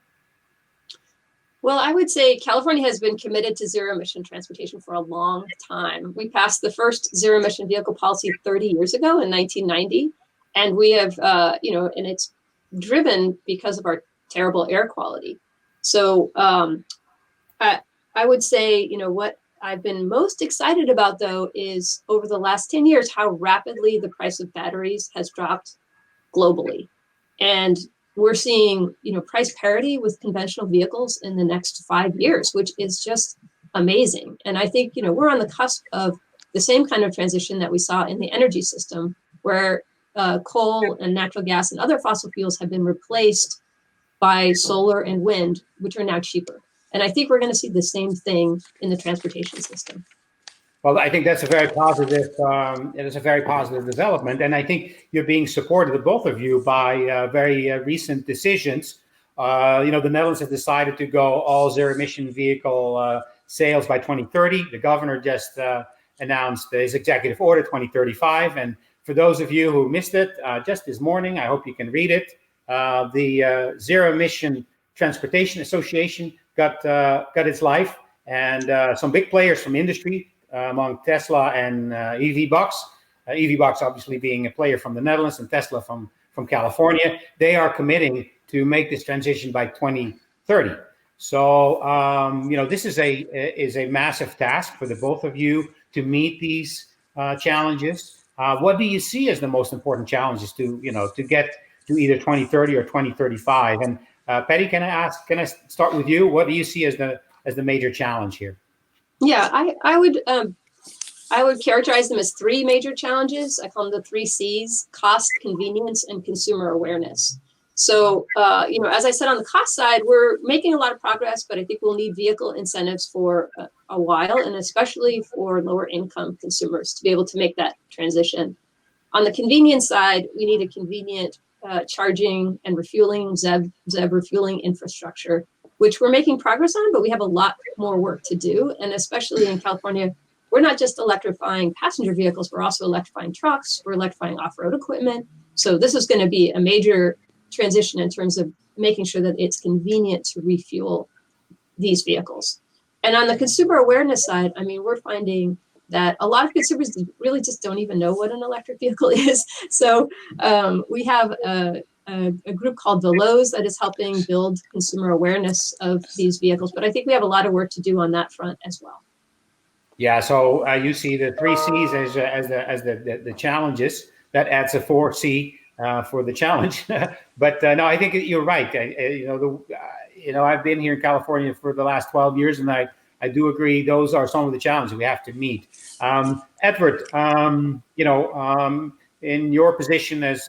Well, I would say California has been committed to zero-emission transportation for a long time. We passed the first zero-emission vehicle policy 30 years ago in 1990, and we have, and it's driven because of our terrible air quality. So I would say, what I've been most excited about, though, is over the last 10 years, how rapidly the price of batteries has dropped globally. And we're seeing, price parity with conventional vehicles in the next 5 years, which is just amazing. And I think, we're on the cusp of the same kind of transition that we saw in the energy system, where coal and natural gas and other fossil fuels have been replaced by solar and wind, which are now cheaper. And I think we're going to see the same thing in the transportation system. Well, I think that's a very positive. It is a very positive development, and I think you're being supported, both of you, by very recent decisions. The Netherlands have decided to go all zero-emission vehicle sales by 2030. The governor just announced his executive order 2035, and for those of you who missed it, just this morning, I hope you can read it. The Zero-Emission Transportation Association got its life, and some big players from industry, among Tesla and EVBox. EVBox obviously being a player from the Netherlands, and Tesla from California. They are committing to make this transition by 2030. So this is a massive task for the both of you to meet these challenges. What do you see as the most important challenges to get to either 2030 or 2035? And Patty, can I start with you? What do you see as the major challenge here? Yeah, I would characterize them as 3 major challenges. I call them the 3 C's: cost, convenience, and consumer awareness. So, as I said, on the cost side, we're making a lot of progress, but I think we'll need vehicle incentives for a while, and especially for lower income consumers to be able to make that transition. On the convenience side, we need a convenient charging and refueling, ZEB refueling infrastructure, which we're making progress on, but we have a lot more work to do. And especially in California, we're not just electrifying passenger vehicles, we're also electrifying trucks, we're electrifying off-road equipment. So this is going to be a major transition in terms of making sure that it's convenient to refuel these vehicles. And on the consumer awareness side, I mean, we're finding that a lot of consumers really just don't even know what an electric vehicle is. So we have a group called the Lowe's that is helping build consumer awareness of these vehicles. But I think we have a lot of work to do on that front as well. Yeah, so you see the 3 C's as the challenges. That adds a 4 C for the challenge. But no, I think you're right. I've been here in California for the last 12 years, and I do agree those are some of the challenges we have to meet. Edward, in your position as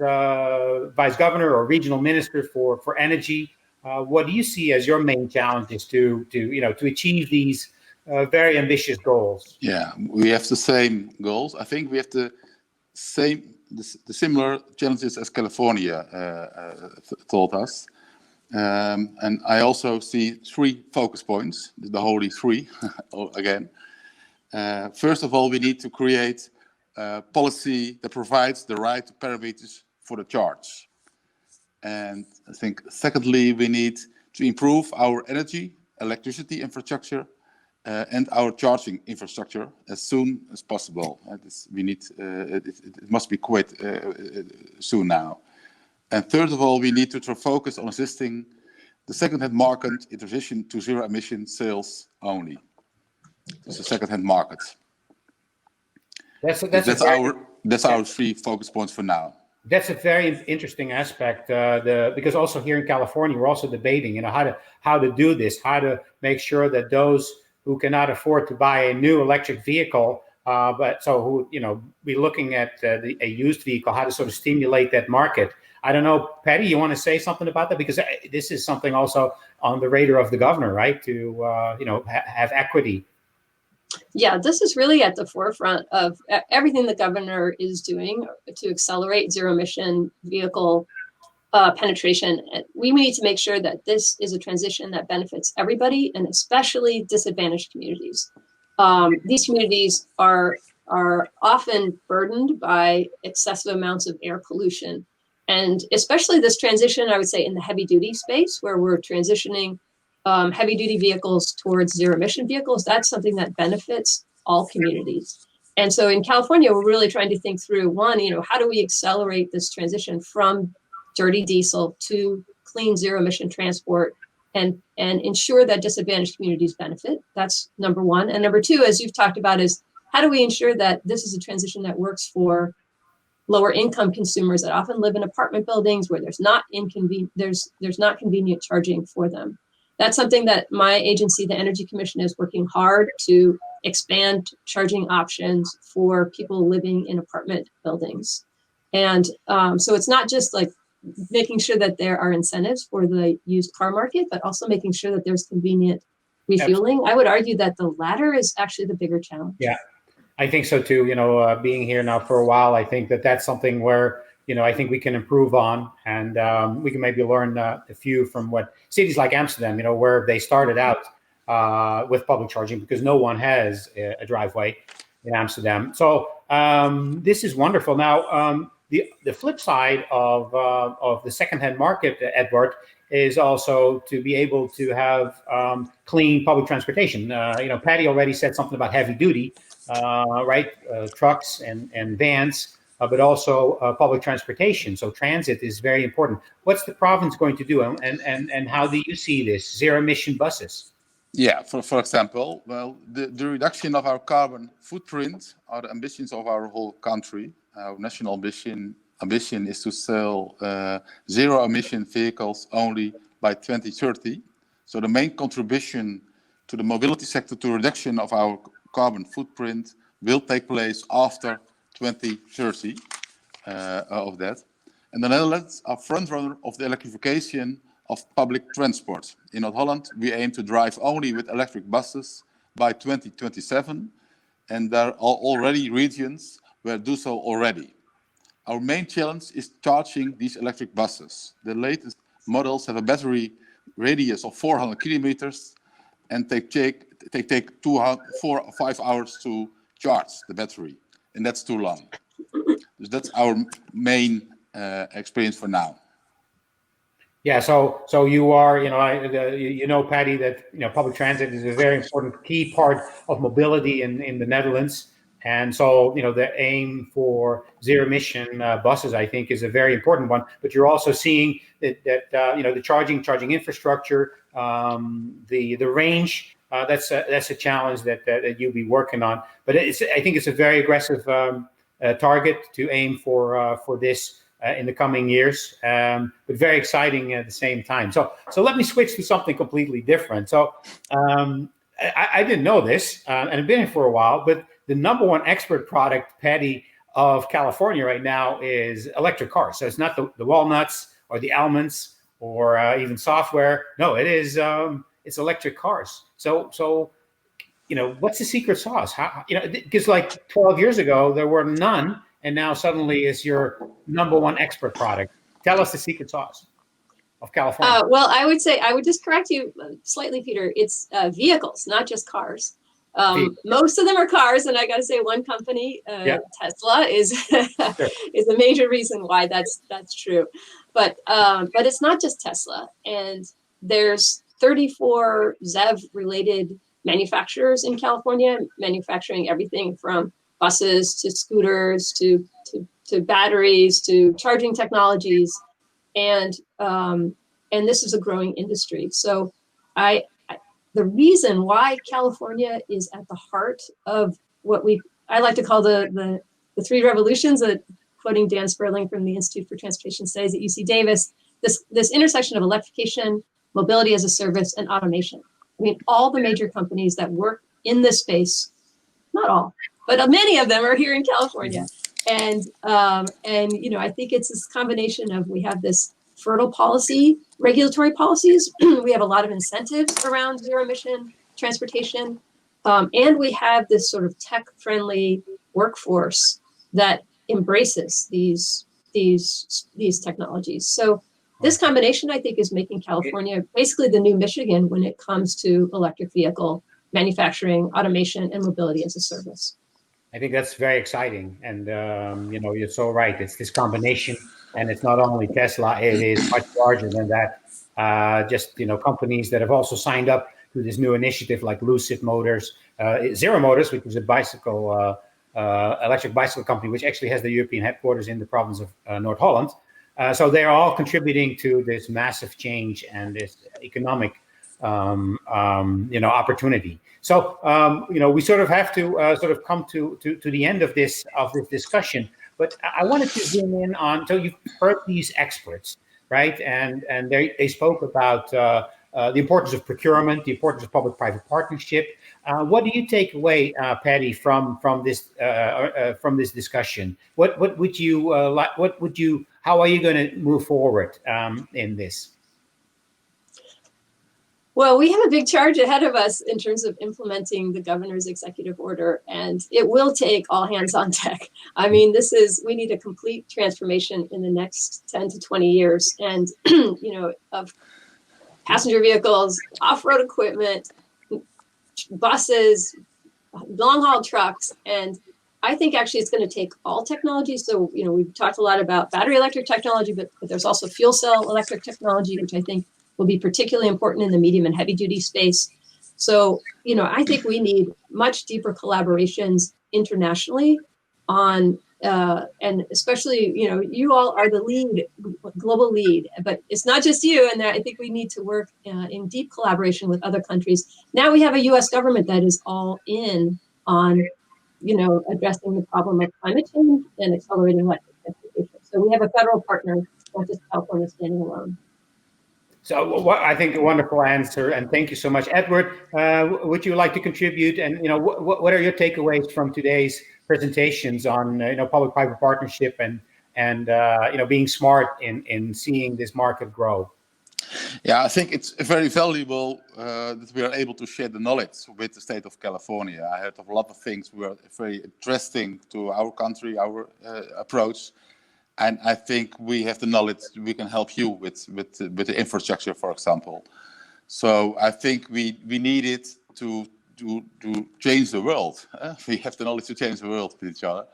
Vice Governor or Regional Minister for Energy, what do you see as your main challenges to achieve these very ambitious goals? Yeah, we have the same goals. I think we have the similar challenges as California told us. And I also see 3 focus points, the holy 3 again. First of all, we need to create policy that provides the right parameters for the charge. And I think secondly, we need to improve our electricity infrastructure and our charging infrastructure as soon as possible. It must be quite soon now. And third of all, we need to focus on assisting the second-hand market in transition to zero-emission sales only. It's a second-hand market. That's our 3 focus points for now. That's a very interesting aspect, because also here in California, we're also debating, how to do this, how to make sure that those who cannot afford to buy a new electric vehicle, who be looking at a used vehicle, how to sort of stimulate that market. I don't know, Patty, you want to say something about that? Because this is something also on the radar of the governor, right? To have equity. Yeah, this is really at the forefront of everything the governor is doing to accelerate zero-emission vehicle penetration. We need to make sure that this is a transition that benefits everybody, and especially disadvantaged communities. These communities are often burdened by excessive amounts of air pollution. And especially this transition, I would say, in the heavy-duty space, where we're transitioning heavy-duty vehicles towards zero-emission vehicles, that's something that benefits all communities. And so in California, we're really trying to think through, one, how do we accelerate this transition from dirty diesel to clean zero-emission transport and ensure that disadvantaged communities benefit? That's number one. And number two, as you've talked about, is how do we ensure that this is a transition that works for lower income consumers that often live in apartment buildings where there's not convenient charging for them. That's something that my agency, the Energy Commission, is working hard to expand charging options for people living in apartment buildings. And so it's not just like making sure that there are incentives for the used car market, but also making sure that there's convenient refueling. Absolutely. I would argue that the latter is actually the bigger challenge. Yeah. I think so too. Being here now for a while, I think that's something where, I think we can improve on, and we can maybe learn a few from what cities like Amsterdam, where they started out with public charging because no one has a driveway in Amsterdam. So this is wonderful. Now, the flip side of the secondhand market, Edward, is also to be able to have clean public transportation. Patty already said something about heavy duty. Right, trucks and vans, but also public transportation. So transit is very important. What's the province going to do, and how do you see this? Zero-emission buses. Yeah, for example, well, the reduction of our carbon footprint are the ambitions of our whole country. Our national ambition is to sell zero-emission vehicles only by 2030. So the main contribution to the mobility sector to reduction of our carbon footprint will take place after 2030 of that. And the Netherlands are frontrunner of the electrification of public transport. In Holland, we aim to drive only with electric buses by 2027, and there are already regions where do so already. our main challenge is charging these electric buses. The latest models have a battery radius of 400 kilometers, and they take 4 or 5 hours to charge the battery, and that's too long. So that's our main experience for now. Yeah, so you are, Patty, that public transit is a very important key part of mobility in the Netherlands, and so the aim for zero-emission buses, I think, is a very important one. But you're also seeing that the charging infrastructure, the range, that's a challenge that you'll be working on. But I think it's a very aggressive target to aim for this. In the coming years, but very exciting at the same time. So let me switch to something completely different. So I didn't know this, and I've been here for a while, but the number one export product, Patty, of California right now is electric cars. So it's not the walnuts or the almonds or even software. No, it's electric cars. So what's the secret sauce? Because like 12 years ago, there were none. And now suddenly it's your number one export product. Tell us the secret sauce of California. Well, I would just correct you slightly, Peter. It's vehicles, not just cars. Most of them are cars, and I got to say, one company, Tesla, is is a major reason why that's true. But it's not just Tesla, and there's 34 ZEV-related manufacturers in California, manufacturing everything from buses to scooters to batteries to charging technologies, and this is a growing industry. So the reason why California is at the heart of what I like to call the three revolutions, quoting Dan Sperling from the Institute for Transportation Studies at UC Davis, this intersection of electrification, mobility as a service, and automation. I mean, all the major companies that work in this space, not all, but many of them are here in California. And I think it's this combination of, we have this fertile regulatory policies. We have a lot of incentives around zero emission transportation. And we have this sort of tech-friendly workforce that embraces these technologies. So this combination, I think, is making California basically the new Michigan when it comes to electric vehicle manufacturing, automation, and mobility as a service. I think that's very exciting, and you're so right. It's this combination, and it's not only Tesla; it is much larger than that. Companies that have also signed up to this new initiative, like Lucid Motors, Zero Motors, which is a electric bicycle company, which actually has the European headquarters in the province of North Holland. So they're all contributing to this massive change and this economic opportunity. So we sort of have to come to the end of this discussion. But I wanted to zoom in on. So you've heard these experts, right? And they spoke about the importance of procurement, the importance of public-private partnership. What do you take away, Patty, from this discussion? What would you like? How are you going to move forward in this? Well, we have a big charge ahead of us in terms of implementing the governor's executive order, and it will take all hands on deck. I mean, we need a complete transformation in the next 10 to 20 years, and of passenger vehicles, off-road equipment, buses, long-haul trucks, and I think actually it's going to take all technology. So, we've talked a lot about battery electric technology, but there's also fuel cell electric technology, which I think will be particularly important in the medium and heavy duty space. So, I think we need much deeper collaborations internationally on, and especially, you all are the global lead, but it's not just you. And I think we need to work in deep collaboration with other countries. Now we have a US government that is all in on, addressing the problem of climate change and accelerating electric transportation. So we have a federal partner, not just California standing alone. So I think a wonderful answer, and thank you so much, Edward. Would you like to contribute? And what are your takeaways from today's presentations on public-private partnership and being smart in seeing this market grow? Yeah, I think it's very valuable that we are able to share the knowledge with the state of California. I heard of a lot of things were very interesting to our country, our approach. And I think we have the knowledge. We can help you with the infrastructure, for example. So I think we need it to change the world. We have the knowledge to change the world with each other.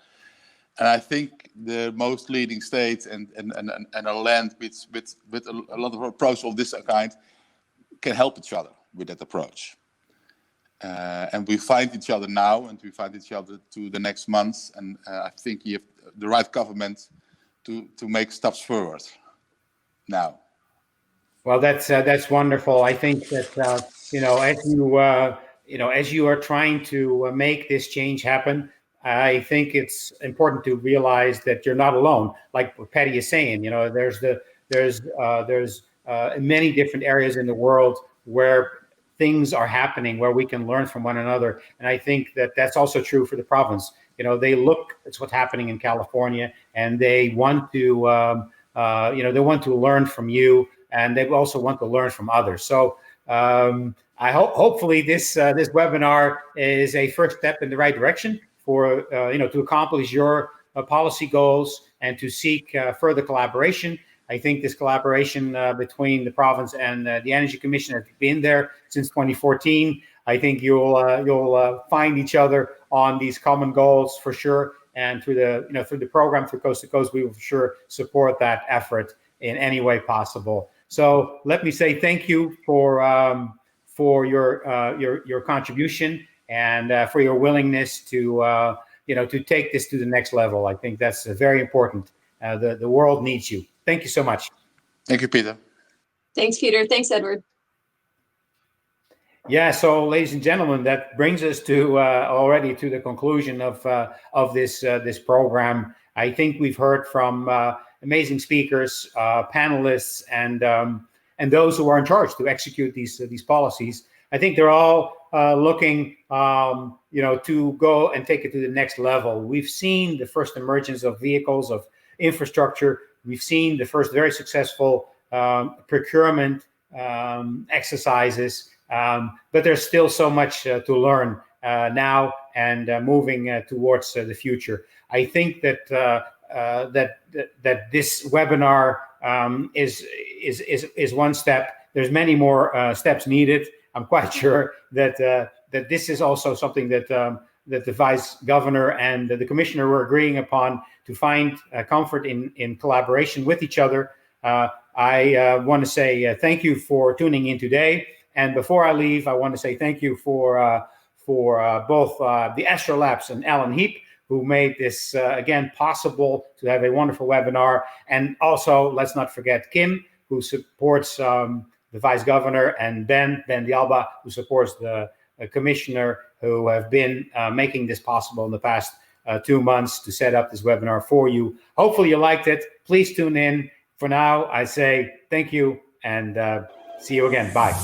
And I think the most leading states and a land with a lot of approach of this kind can help each other with that approach. And we find each other now, and we find each other to the next months. And I think you have the right government to make steps forward now. Well, that's wonderful. I think that as you are trying to make this change happen, I think it's important to realize that you're not alone. Like what Patty is saying, there's many different areas in the world where things are happening, where we can learn from one another. And I think that that's also true for the province. They look at what's happening in California, and they want to learn from you, and they also want to learn from others. So I hopefully this webinar is a first step in the right direction for to accomplish your policy goals and to seek further collaboration. I think this collaboration between the province and the Energy Commission has been there since 2014. I think you'll find each other on these common goals for sure. And through the program, through Coast to Coast, we will for sure support that effort in any way possible. So let me say thank you for your contribution and for your willingness to take this to the next level. I think that's very important. The world needs you. Thank you so much. Thank you, Peter. Thanks, Peter. Thanks, Edward. Yeah. So, ladies and gentlemen, that brings us to already to the conclusion of this program. I think we've heard from amazing speakers, panelists, and those who are in charge to execute these policies. I think they're all looking, to go and take it to the next level. We've seen the first emergence of vehicles, of infrastructure. We've seen the first very successful procurement exercises, but there's still so much to learn now and moving towards the future. I think that that this webinar is one step. There's many more steps needed. I'm quite sure that this is also something that the Vice Governor and the Commissioner were agreeing upon to find comfort in collaboration with each other. I want to say thank you for tuning in today. And before I leave, I want to say thank you for both the Astro Labs and Alan Heap, who made this, again, possible to have a wonderful webinar. And also, let's not forget Kim, who supports the Vice Governor, and Ben D'Alba, who supports the Commissioner, who have been making this possible in the past 2 months to set up this webinar for you. Hopefully you liked it. Please tune in. For now, I say thank you and see you again. Bye.